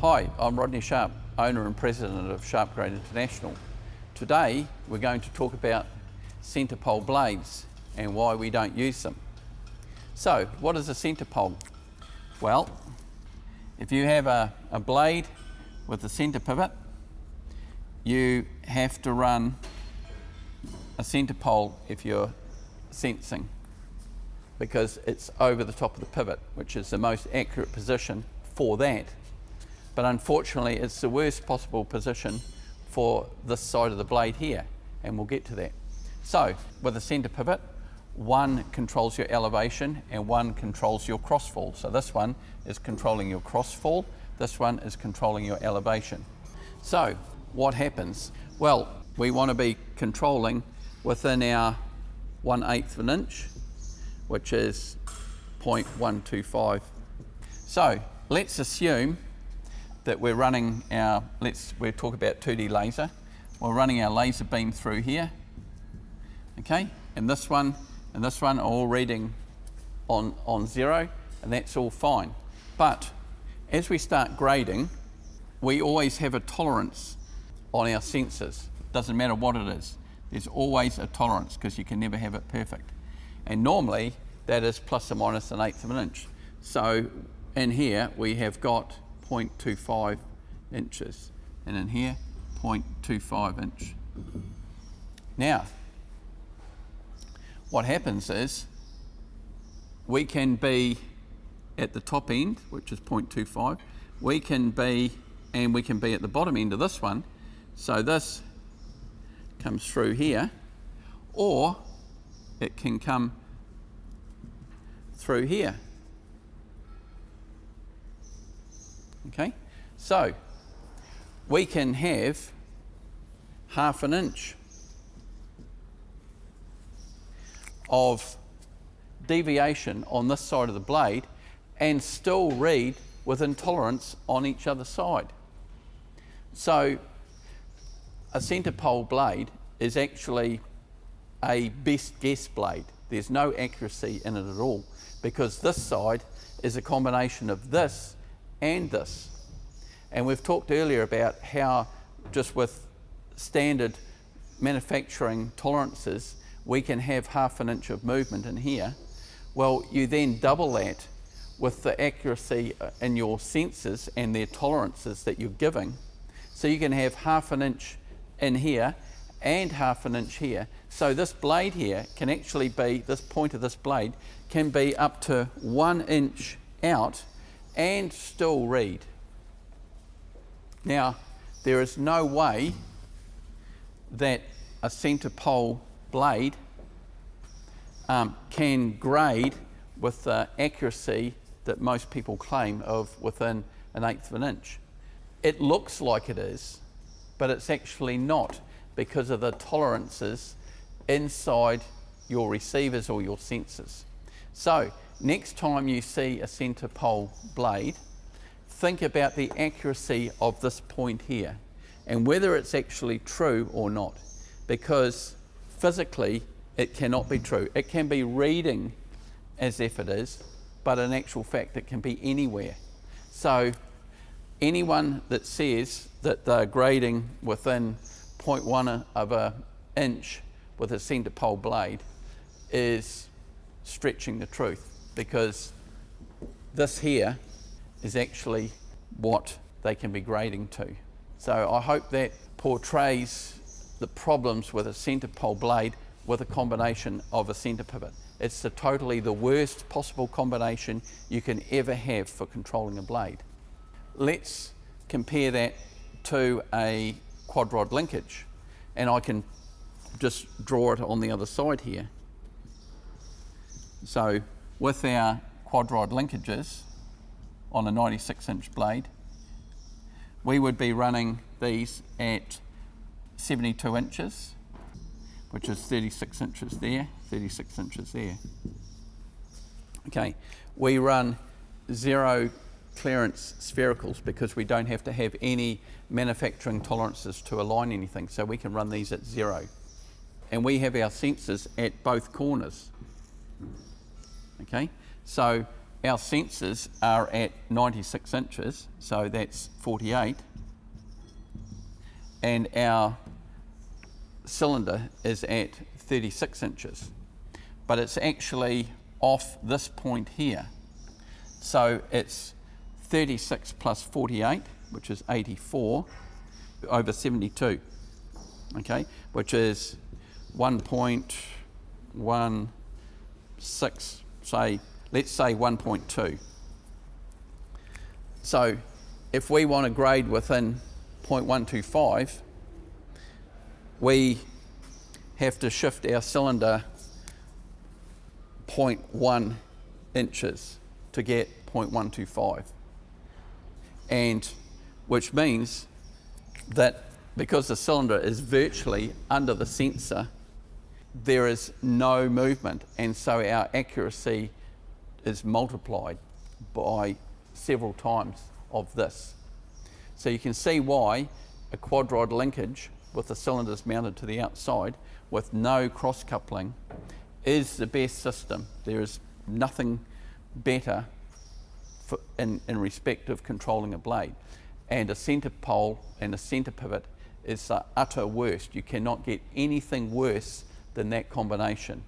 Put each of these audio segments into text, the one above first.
Hi, I'm Rodney Sharp, owner and president of SharpGrade International. Today we're going to talk about centre pole blades and why we don't use them. So, what is a centre pole? Well, if you have a blade with a centre pivot, you have to run a centre pole if you're sensing, because it's over the top of the pivot, which is the most accurate position for that. But unfortunately, it's the worst possible position for this side of the blade here, and we'll get to that. So, with a centre pivot, one controls your elevation and one controls your crossfall. So this one is controlling your crossfall, this one is controlling your elevation. So, what happens? Well, we want to be controlling within our 1/8 of an inch, which is 0.125. So, let's assume that we're running our, we'll talk about 2D laser. We're running our laser beam through here, okay? And this one are all reading on 0, and that's all fine. But as we start grading, we always have a tolerance on our sensors. Doesn't matter what it is. There's always a tolerance because you can never have it perfect. And normally that is plus or minus 1/8 of an inch. So in here we have got 0.25 inches, and in here 0.25 inch. Now, what happens is we can be at the top end, which is 0.25, we can be at the bottom end of this one, so this comes through here, or it can come through here. Okay, so we can have 1/2 inch of deviation on this side of the blade and still read with intolerance on each other side. So a centre pole blade is actually a best guess blade. There's no accuracy in it at all, because this side is a combination of this and this. And we've talked earlier about how just with standard manufacturing tolerances we can have 1/2 inch of movement in here. Well, you then double that with the accuracy in your sensors and their tolerances that you're giving, so you can have 1/2 inch in here and 1/2 inch here. So this blade here can actually be, this point of this blade can be up to 1 inch out and still read. Now, there is no way that a centre pole blade can grade with the accuracy that most people claim of within 1/8 of an inch. It looks like it is, but it's actually not, because of the tolerances inside your receivers or your sensors. So, next time you see a centre pole blade, think about the accuracy of this point here and whether it's actually true or not, because physically it cannot be true. It can be reading as if it is, but in actual fact it can be anywhere. So anyone that says that they're grading within 0.1 of an inch with a centre pole blade is stretching the truth, because this here is actually what they can be grading to. So I hope that portrays the problems with a centre pole blade with a combination of a centre pivot. It's totally the worst possible combination you can ever have for controlling a blade. Let's compare that to a quadrod linkage, and I can just draw it on the other side here. So with our quadrod linkages on a 96 inch blade, we would be running these at 72 inches, which is 36 inches there, 36 inches there. Okay, we run 0 clearance sphericals because we don't have to have any manufacturing tolerances to align anything, so we can run these at 0. And we have our sensors at both corners. Okay, so our sensors are at 96 inches, so that's 48, and our cylinder is at 36 inches, but it's actually off this point here. So it's 36 plus 48, which is 84, over 72, okay, which is 1.16, let's say 1.2. So if we want to grade within 0.125, we have to shift our cylinder 0.1 inches to get 0.125, and which means that because the cylinder is virtually under the sensor, there is no movement, and so our accuracy is multiplied by several times of this. So you can see why a quadrod linkage with the cylinders mounted to the outside with no cross coupling is the best system. There is nothing better in respect of controlling a blade. And a centre pole and a centre pivot is the utter worst. You cannot get anything worse than that combination.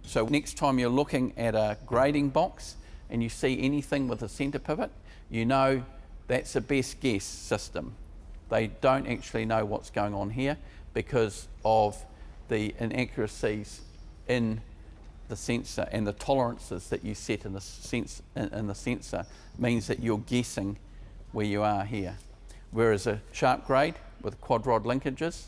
So next time you're looking at a grading box and you see anything with a centre pivot, you know that's a best guess system. They don't actually know what's going on here because of the inaccuracies in the sensor, and the tolerances that you set in the sensor means that you're guessing where you are here. Whereas a SharpGrade with quadrod linkages,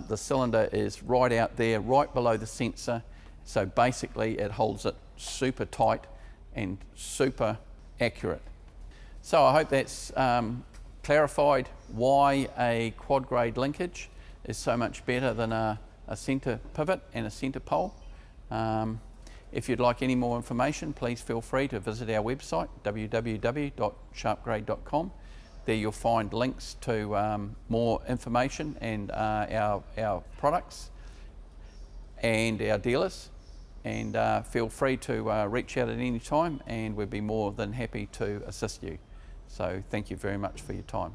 the cylinder is right out there, right below the sensor, so basically it holds it super tight and super accurate. So I hope that's clarified why a quadrod linkage is so much better than a centre pivot and a centre pole. If you'd like any more information, please feel free to visit our website, www.sharpgrade.com. There you'll find links to more information and our products and our dealers. And feel free to reach out at any time, and we'd be more than happy to assist you. So thank you very much for your time.